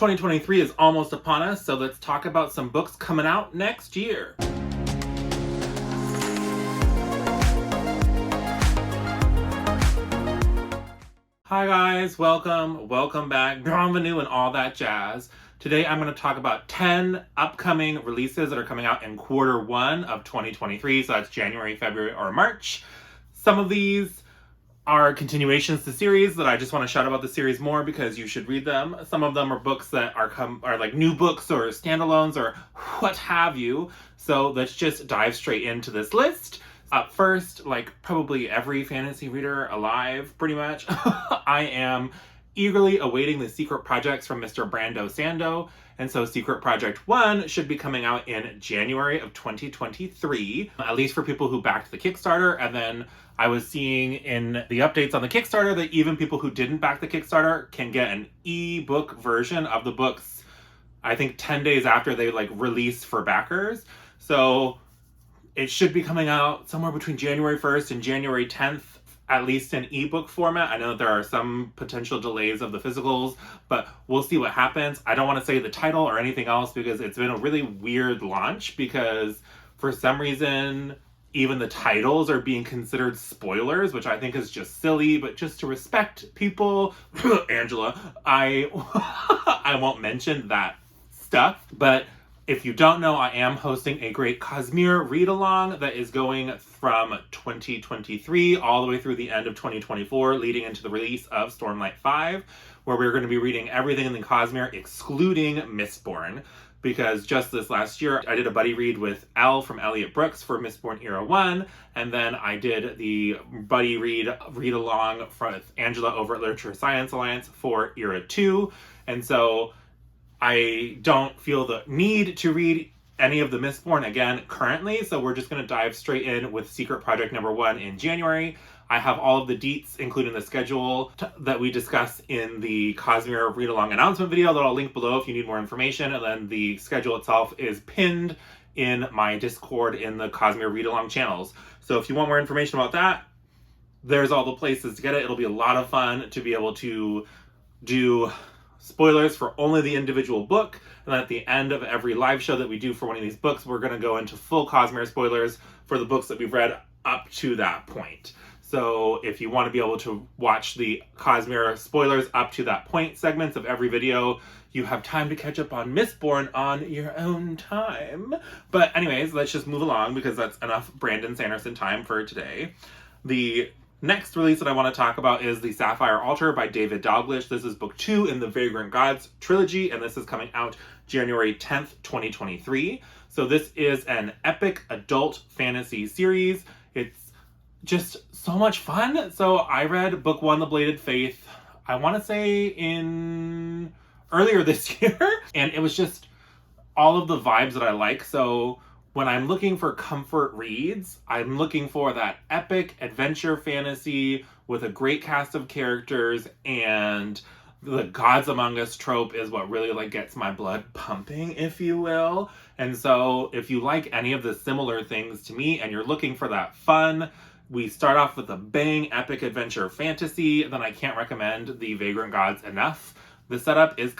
2023 is almost upon us, so let's talk about some books coming out next year. Hi guys, welcome back, bienvenue and all that jazz. Today I'm going to talk about 10 upcoming releases that are coming out in Q1 of 2023, so that's January, February, or March. Some of these are continuations to series that I just want to shout about the series more because you should read them. Some of them are books that are like new books or standalones or what have you. So let's just dive straight into this list. Up first, like probably every fantasy reader alive, pretty much, I am eagerly awaiting the secret projects from Mr. Brando Sando. And so Secret Project 1 should be coming out in January of 2023, at least for people who backed the Kickstarter. And then I was seeing in the updates on the Kickstarter that even people who didn't back the Kickstarter can get an ebook version of the books, I think 10 days after they release for backers. So it should be coming out somewhere between January 1st and January 10th, at least in ebook format. I know that there are some potential delays of the physicals, but we'll see what happens. I don't want to say the title or anything else because it's been a really weird launch because for some reason, even the titles are being considered spoilers, which I think is just silly, but just to respect people, Angela, I won't mention that stuff, but if you don't know, I am hosting a great Cosmere read-along that is going from 2023 all the way through the end of 2024, leading into the release of Stormlight 5, where we're going to be reading everything in the Cosmere, excluding Mistborn, because just this last year, I did a buddy read with Elle from Elliot Brooks for Mistborn Era 1, and then I did the buddy read-along with Angela over at Literature Science Alliance for Era 2, and so I don't feel the need to read any of the Mistborn again currently, so we're just going to dive straight in with Secret Project number 1 in January. I have all of the deets, including the schedule that we discuss in the Cosmere read-along announcement video that I'll link below if you need more information, and then the schedule itself is pinned in my Discord in the Cosmere read-along channels. So if you want more information about that, there's all the places to get it. It'll be a lot of fun to be able to do spoilers for only the individual book, and at the end of every live show that we do for one of these books, we're going to go into full Cosmere spoilers for the books that we've read up to that point. So if you want to be able to watch the Cosmere spoilers up to that point segments of every video, you have time to catch up on Mistborn on your own time. But anyways, let's just move along because that's enough Brandon Sanderson time for today. The next release that I want to talk about is the Sapphire Altar by David Dalglish. This is book 2 in the Vagrant Gods trilogy, and this is coming out January 10th, 2023. So this is an epic adult fantasy series. It's just so much fun. So I read book 1, The Bladed Faith, I want to say in earlier this year, and it was just all of the vibes that I like. So when I'm looking for comfort reads, I'm looking for that epic adventure fantasy with a great cast of characters, and the Gods Among Us trope is what really gets my blood pumping, if you will. And so if you like any of the similar things to me and you're looking for that fun, we start off with a bang epic adventure fantasy, then I can't recommend the Vagrant Gods enough. The setup is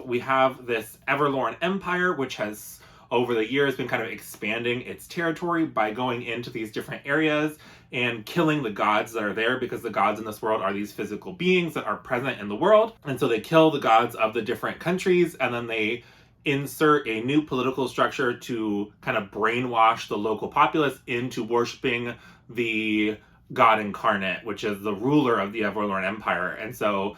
we have this Everlorn Empire, which has over the years been kind of expanding its territory by going into these different areas and killing the gods that are there, because the gods in this world are these physical beings that are present in the world. And so they kill the gods of the different countries, and then they insert a new political structure to kind of brainwash the local populace into worshiping the god incarnate, which is the ruler of the Everlorn Empire. And so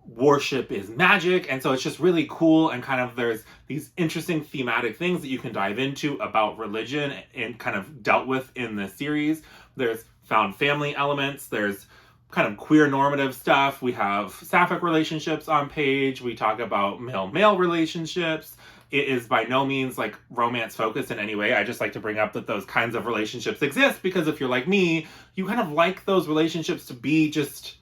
worship is magic, and so it's just really cool, and there's these interesting thematic things that you can dive into about religion and kind of dealt with in this series. There's found family elements, there's kind of queer normative stuff, we have sapphic relationships on page, we talk about male-male relationships. It is by no means romance focused in any way. I just like to bring up that those kinds of relationships exist, because if you're like me, you kind of like those relationships to be just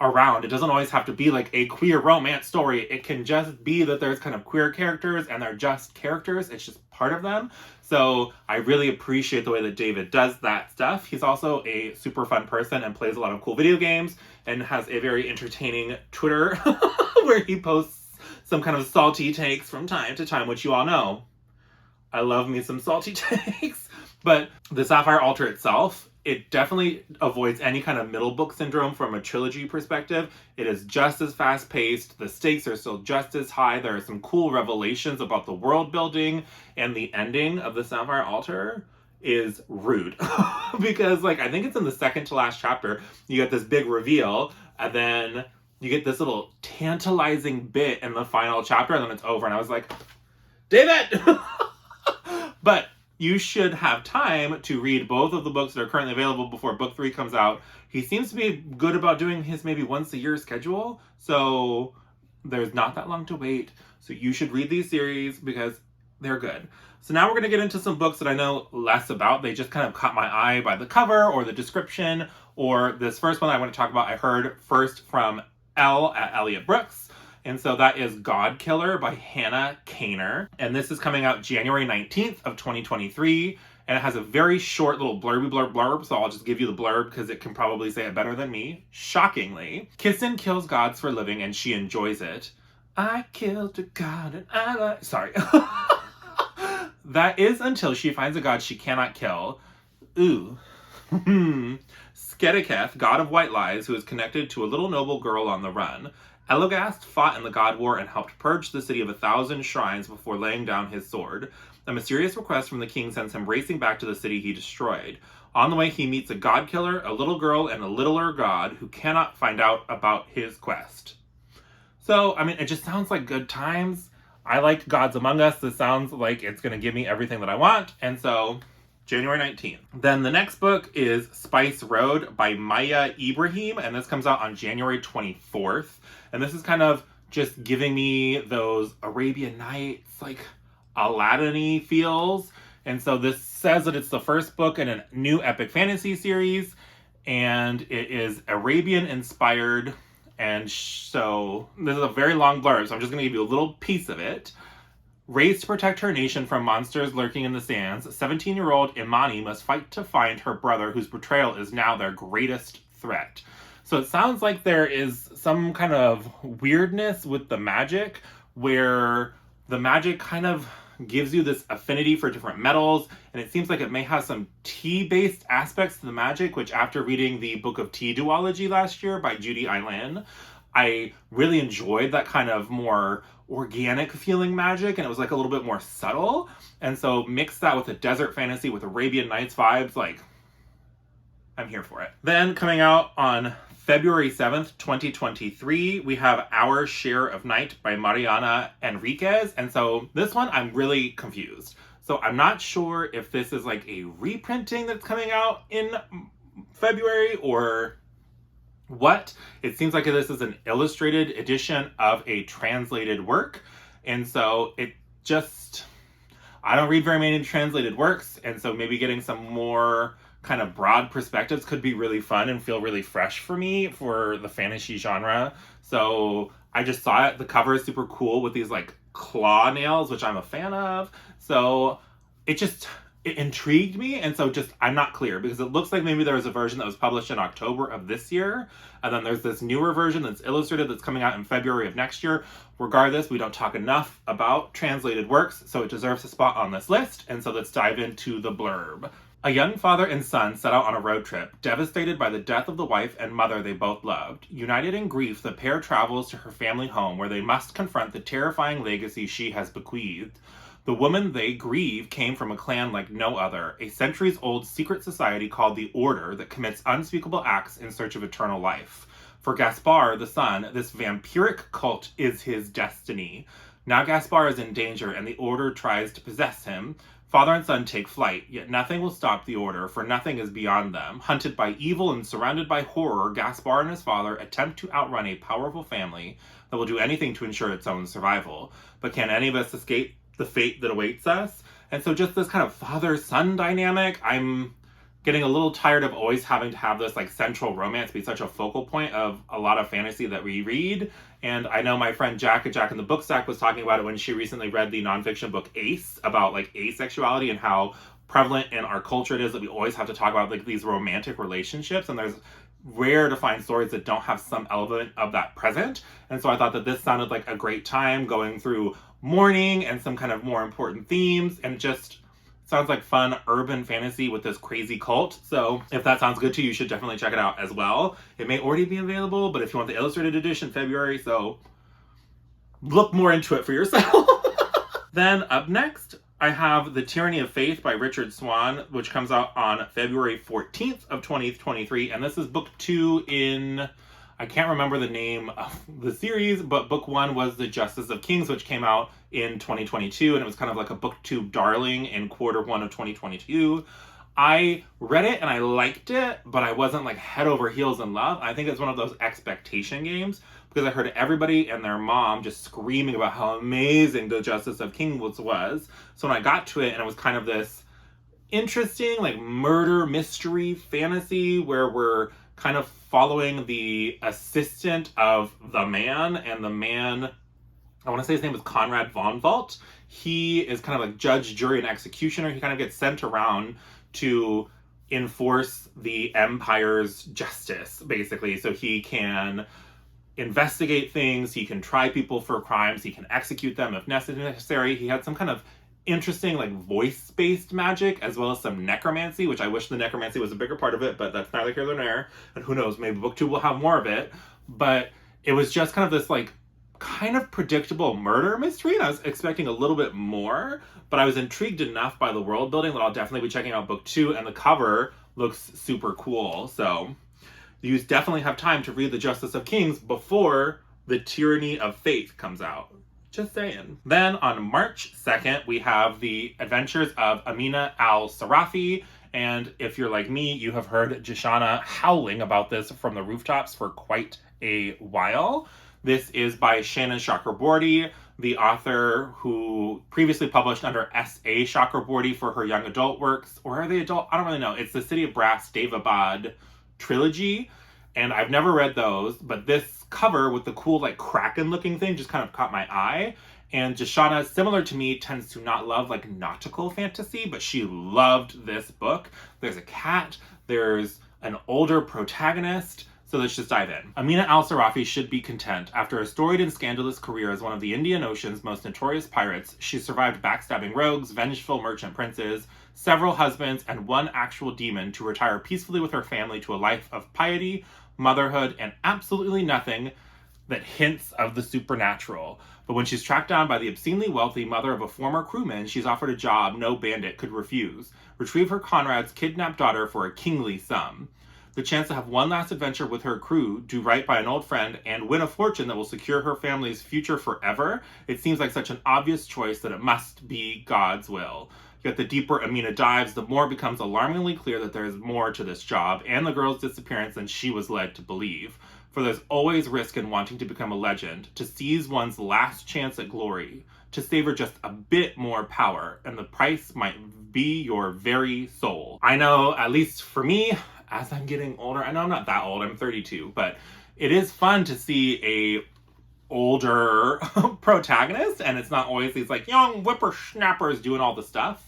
around. It doesn't always have to be a queer romance story. It can just be that there's kind of queer characters and they're just characters. It's just part of them. So I really appreciate the way that David does that stuff. He's also a super fun person and plays a lot of cool video games and has a very entertaining Twitter where he posts some kind of salty takes from time to time, which you all know. I love me some salty takes. But the Sapphire Altar itself, it definitely avoids any kind of middle book syndrome from a trilogy perspective. It is just as fast paced. The stakes are still just as high. There are some cool revelations about the world building, and the ending of the Sapphire Altar is rude. Because like, I think it's in the second to last chapter, you get this big reveal, and then you get this little tantalizing bit in the final chapter, and then it's over. And I was like, David! But you should have time to read both of the books that are currently available before book 3 comes out. He seems to be good about doing his maybe once a year schedule, so there's not that long to wait. So you should read these series because they're good. So now we're going to get into some books that I know less about. They just kind of caught my eye by the cover or the description, or this first one I want to talk about I heard first from Elle at Elliot Brooks. And so that is Godkiller by Hannah Kaner. And this is coming out January 19th of 2023. And it has a very short little blurb, so I'll just give you the blurb because it can probably say it better than me. Shockingly, Kissin kills gods for a living and she enjoys it. I killed a god and I like... Sorry. That is until she finds a god she cannot kill. Ooh. Skediketh, god of white lies, who is connected to a little noble girl on the run. Elogast fought in the God War and helped purge the city of 1,000 shrines before laying down his sword. A mysterious request from the king sends him racing back to the city he destroyed. On the way, he meets a god killer, a little girl, and a littler god who cannot find out about his quest. So, I mean, it just sounds like good times. I like Gods Among Us. This sounds like it's going to give me everything that I want. And so, January 19th. Then the next book is Spice Road by Maiya Ibrahim, and this comes out on January 24th. And this is kind of just giving me those Arabian Nights, like Aladdin-y feels. And so this says that it's the first book in a new epic fantasy series, and it is Arabian inspired. And so this is a very long blurb, so I'm just going to give you a little piece of it. Raised to protect her nation from monsters lurking in the sands, 17-year-old Imani must fight to find her brother, whose betrayal is now their greatest threat. So it sounds like there is some kind of weirdness with the magic, where the magic kind of gives you this affinity for different metals, and it seems like it may have some tea-based aspects to the magic, which after reading the Book of Tea Duology last year by Judy Eileen, I really enjoyed that kind of more organic feeling magic, and it was like a little bit more subtle. And so mix that with a desert fantasy with Arabian Nights vibes, like, I'm here for it. Then coming out on February 7th, 2023, we have Our Share of Night by Mariana Enriquez. And so this one, I'm really confused. So I'm not sure if this is like a reprinting that's coming out in February or what. It seems like this is an illustrated edition of a translated work. And so it just, I don't read very many translated works. And so maybe getting some more kind of broad perspectives could be really fun and feel really fresh for me for the fantasy genre. So I just saw it. The cover is super cool with these like claw nails, which I'm a fan of. So it intrigued me. And so just, I'm not clear because it looks like maybe there was a version that was published in October of this year. And then there's this newer version that's illustrated that's coming out in February of next year. Regardless, we don't talk enough about translated works, so it deserves a spot on this list. And so let's dive into the blurb. A young father and son set out on a road trip, devastated by the death of the wife and mother they both loved. United in grief, the pair travels to her family home where they must confront the terrifying legacy she has bequeathed. The woman they grieve came from a clan like no other, a centuries-old secret society called the Order that commits unspeakable acts in search of eternal life. For Gaspar, the son, this vampiric cult is his destiny. Now Gaspar is in danger and the Order tries to possess him. Father and son take flight, yet nothing will stop the Order, for nothing is beyond them. Hunted by evil and surrounded by horror, Gaspar and his father attempt to outrun a powerful family that will do anything to ensure its own survival. But can any of us escape the fate that awaits us? And so just this kind of father-son dynamic, I'm getting a little tired of always having to have this like central romance be such a focal point of a lot of fantasy that we read. And I know my friend Jack at Jack in the Book Stack was talking about it when she recently read the nonfiction book Ace about like asexuality and how prevalent in our culture it is that we always have to talk about like these romantic relationships. And there's rare to find stories that don't have some element of that present. And so I thought that this sounded like a great time going through mourning and some kind of more important themes, and just sounds like fun urban fantasy with this crazy cult. So if that sounds good to you, you should definitely check it out as well. It may already be available, but if you want the illustrated edition, February, so look more into it for yourself. Then up next, I have The Tyranny of Faith by Richard Swan, which comes out on February 14th of 2023. And this is book 2 in, I can't remember the name of the series, but book 1 was The Justice of Kings, which came out in 2022. And it was kind of like a book 2 darling in quarter 1 of 2022. I read it and I liked it, but I wasn't like head over heels in love. I think it's one of those expectation games, because I heard everybody and their mom just screaming about how amazing The Justice of Kings was. So when I got to it, and it was kind of this interesting like murder mystery fantasy where we're kind of following the assistant of the man, and the man, I want to say his name was Conrad von Volt. He is kind of like judge, jury, and executioner. He kind of gets sent around to enforce the empire's justice, basically. So he can investigate things, he can try people for crimes, he can execute them if necessary. He had some kind of interesting like voice-based magic, as well as some necromancy, which I wish the necromancy was a bigger part of it, but that's neither here nor there. And who knows, maybe book 2 will have more of it. But it was just kind of this like kind of predictable murder mystery, and I was expecting a little bit more, but I was intrigued enough by the world building that I'll definitely be checking out book 2, and the cover looks super cool. So you definitely have time to read The Justice of Kings before The Tyranny of Faith comes out. Just saying. Then on March 2nd, we have The Adventures of Amina Al-Sirafi. And if you're like me, you have heard Jashana howling about this from the rooftops for quite a while. This is by Shannon Chakraborty, the author who previously published under S.A. Chakraborty for her young adult works. Or are they adult? I don't really know. It's the City of Brass Daevabad trilogy, and I've never read those, but this cover with the cool like kraken looking thing just kind of caught my eye. And Jashana, similar to me, tends to not love like nautical fantasy, but she loved this book. There's a cat, there's an older protagonist, so let's just dive in. Amina Al-Sirafi should be content. After a storied and scandalous career as one of the Indian Ocean's most notorious pirates, she survived backstabbing rogues, vengeful merchant princes, several husbands, and one actual demon to retire peacefully with her family to a life of piety, motherhood, and absolutely nothing that hints of the supernatural. But when she's tracked down by the obscenely wealthy mother of a former crewman, she's offered a job no bandit could refuse: retrieve her Conrad's kidnapped daughter for a kingly sum. The chance to have one last adventure with her crew, do right by an old friend, and win a fortune that will secure her family's future forever, it seems like such an obvious choice that it must be God's will. Yet the deeper Amina dives, the more it becomes alarmingly clear that there is more to this job and the girl's disappearance than she was led to believe. For there's always risk in wanting to become a legend, to seize one's last chance at glory, to savor just a bit more power, and the price might be your very soul. I know, at least for me, as I'm getting older, I know I'm not that old, I'm 32, but it is fun to see a older protagonist, and it's not always these like young whippersnappers doing all the stuff.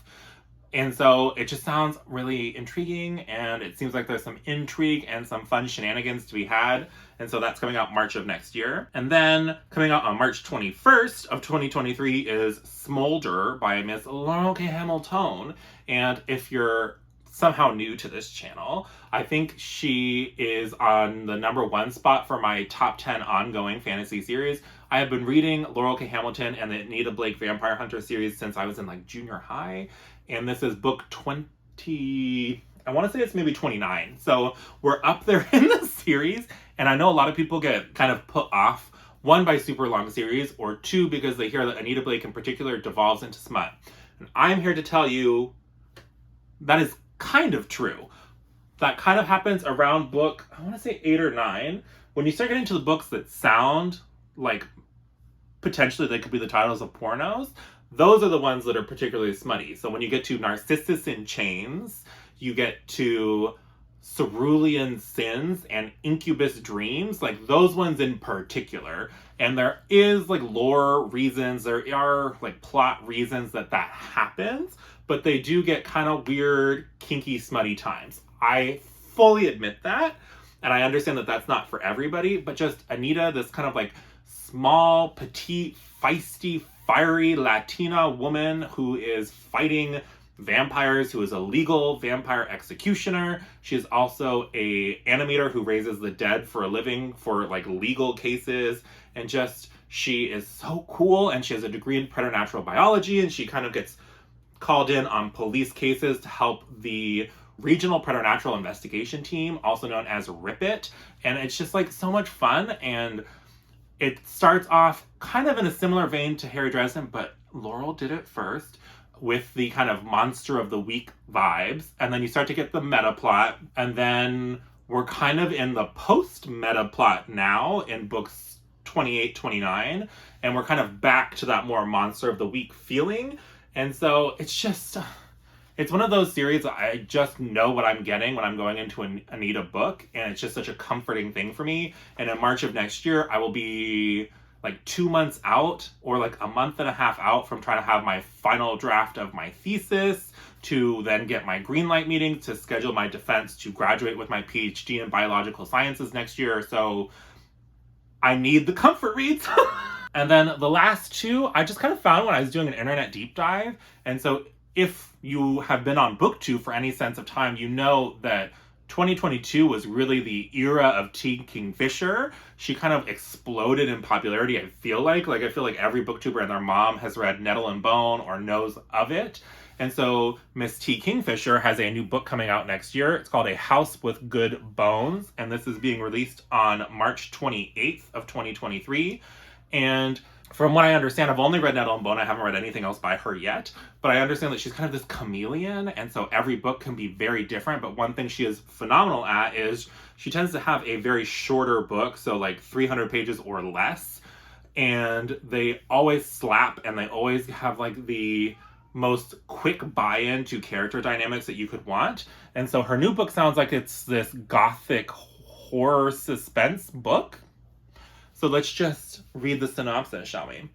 And so it just sounds really intriguing, and it seems like there's some intrigue and some fun shenanigans to be had. And so that's coming out March of next year. And then coming out on March 21st of 2023 is Smolder by Miss Laurell K. Hamilton. And if you're somehow new to this channel, I think she is on the #1 spot for my top 10 ongoing fantasy series. I have been reading Laurell K. Hamilton and the Anita Blake Vampire Hunter series since I was in like junior high. And this is book 20, I want to say it's maybe 29. So we're up there in the series. And I know a lot of people get kind of put off, one, by super long series, or two, because they hear that Anita Blake in particular devolves into smut. And I'm here to tell you that is kind of true. That kind of happens around book, I want to say 8 or 9. When you start getting to the books that sound like potentially they could be the titles of pornos, those are the ones that are particularly smutty. So when you get to Narcissus in Chains, you get to Cerulean Sins and Incubus Dreams, like those ones in particular. And there is like lore reasons, there are like plot reasons that happens, but they do get kind of weird, kinky, smutty times. I fully admit that. And I understand that that's not for everybody, but just Anita, this kind of like small, petite, feisty, fiery Latina woman who is fighting vampires, who is a legal vampire executioner. She is also a animator who raises the dead for a living for like legal cases, and just she is so cool, and she has a degree in preternatural biology, and she kind of gets called in on police cases to help the regional preternatural investigation team, also known as RIPIT. And it's just like so much fun, and it starts off kind of in a similar vein to Harry Dresden, but Laurell did it first with the kind of monster of the week vibes. And then you start to get the meta plot. And then we're kind of in the post-meta plot now in books 28, 29. And we're kind of back to that more monster of the week feeling. And so it's just, it's one of those series I just know what I'm getting when I'm going into an Anita book. And it's just such a comforting thing for me. And in March of next year, I will be like 2 months out or like a month and a half out from trying to have my final draft of my thesis, to then get my green light meeting to schedule my defense to graduate with my PhD in biological sciences next year. So I need the comfort reads. And then the last two, I just kind of found when I was doing an internet deep dive. And so if you have been on BookTube for any sense of time, you know that 2022 was really the era of Kingfisher. She kind of exploded in popularity, I feel like. I feel like every booktuber and their mom has read Nettle and Bone or knows of it. And so Miss T. Kingfisher has a new book coming out next year. It's called A House with Good Bones. And this is being released on March 28th of 2023. And from what I understand, I've only read Nettle and Bone. I haven't read anything else by her yet. But I understand that she's kind of this chameleon, and so every book can be very different. But one thing she is phenomenal at is she tends to have a very shorter book, so like 300 pages or less. And they always slap, and they always have like the most quick buy-in to character dynamics that you could want. And so her new book sounds like it's this gothic horror suspense book. So let's just read the synopsis, shall we?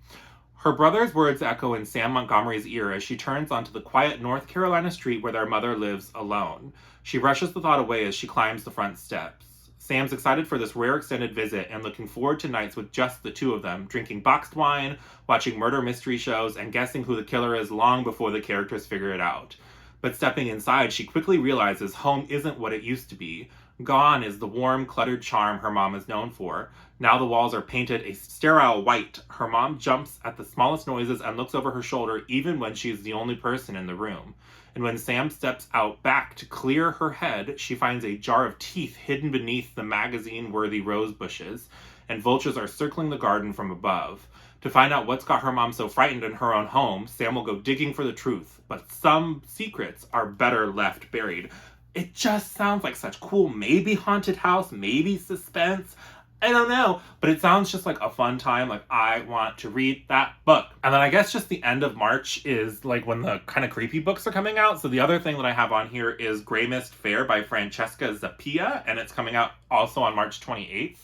Her brother's words echo in Sam Montgomery's ear as she turns onto the quiet North Carolina street where their mother lives alone. She brushes the thought away as she climbs the front steps. Sam's excited for this rare extended visit and looking forward to nights with just the two of them, drinking boxed wine, watching murder mystery shows, and guessing who the killer is long before the characters figure it out. But stepping inside, she quickly realizes home isn't what it used to be. Gone is the warm, cluttered charm her mom is known for. Now the walls are painted a sterile white. Her mom jumps at the smallest noises and looks over her shoulder even when she's the only person in the room. And when Sam steps out back to clear her head, she finds a jar of teeth hidden beneath the magazine-worthy rose bushes, and vultures are circling the garden from above. To find out what's got her mom so frightened in her own home, Sam will go digging for the truth, but some secrets are better left buried. It just sounds like such cool, maybe haunted house, maybe suspense. I don't know, but it sounds just like a fun time. Like, I want to read that book. And then I guess just the end of March is like when the kind of creepy books are coming out. So the other thing that I have on here is Greymist Fair by Francesca Zappia, and it's coming out also on March 28th.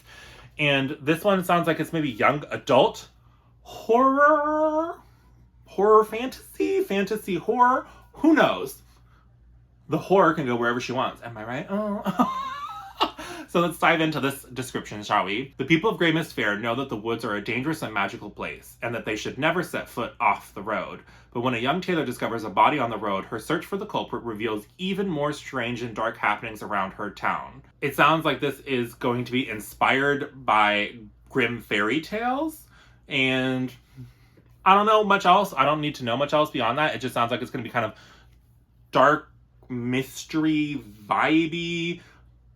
And this one sounds like it's maybe young adult horror fantasy horror. Who knows? The horror can go wherever she wants. Am I right? Oh. So let's dive into this description, shall we? The people of Greymist Fair know that the woods are a dangerous and magical place, and that they should never set foot off the road. But when a young tailor discovers a body on the road, her search for the culprit reveals even more strange and dark happenings around her town. It sounds like this is going to be inspired by grim fairy tales, and I don't know much else. I don't need to know much else beyond that. It just sounds like it's going to be kind of dark, mystery, vibey,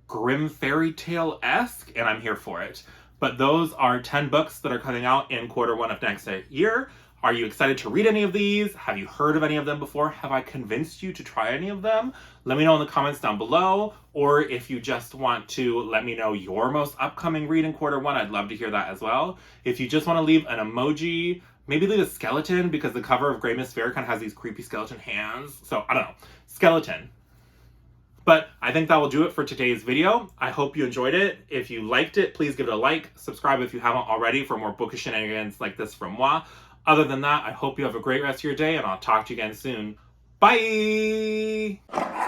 grim fairy tale-esque, and I'm here for it. But those are 10 books that are coming out in Q1 of next year. Are you excited to read any of these? Have you heard of any of them before? Have I convinced you to try any of them? Let me know in the comments down below, or if you just want to let me know your most upcoming read in Q1, I'd love to hear that as well. If you just want to leave an emoji, maybe leave a skeleton, because the cover of Greymist Fair kind of has these creepy skeleton hands. So, I don't know. Skeleton. But I think that will do it for today's video. I hope you enjoyed it. If you liked it, please give it a like. Subscribe if you haven't already for more bookish shenanigans like this from moi. Other than that, I hope you have a great rest of your day, and I'll talk to you again soon. Bye!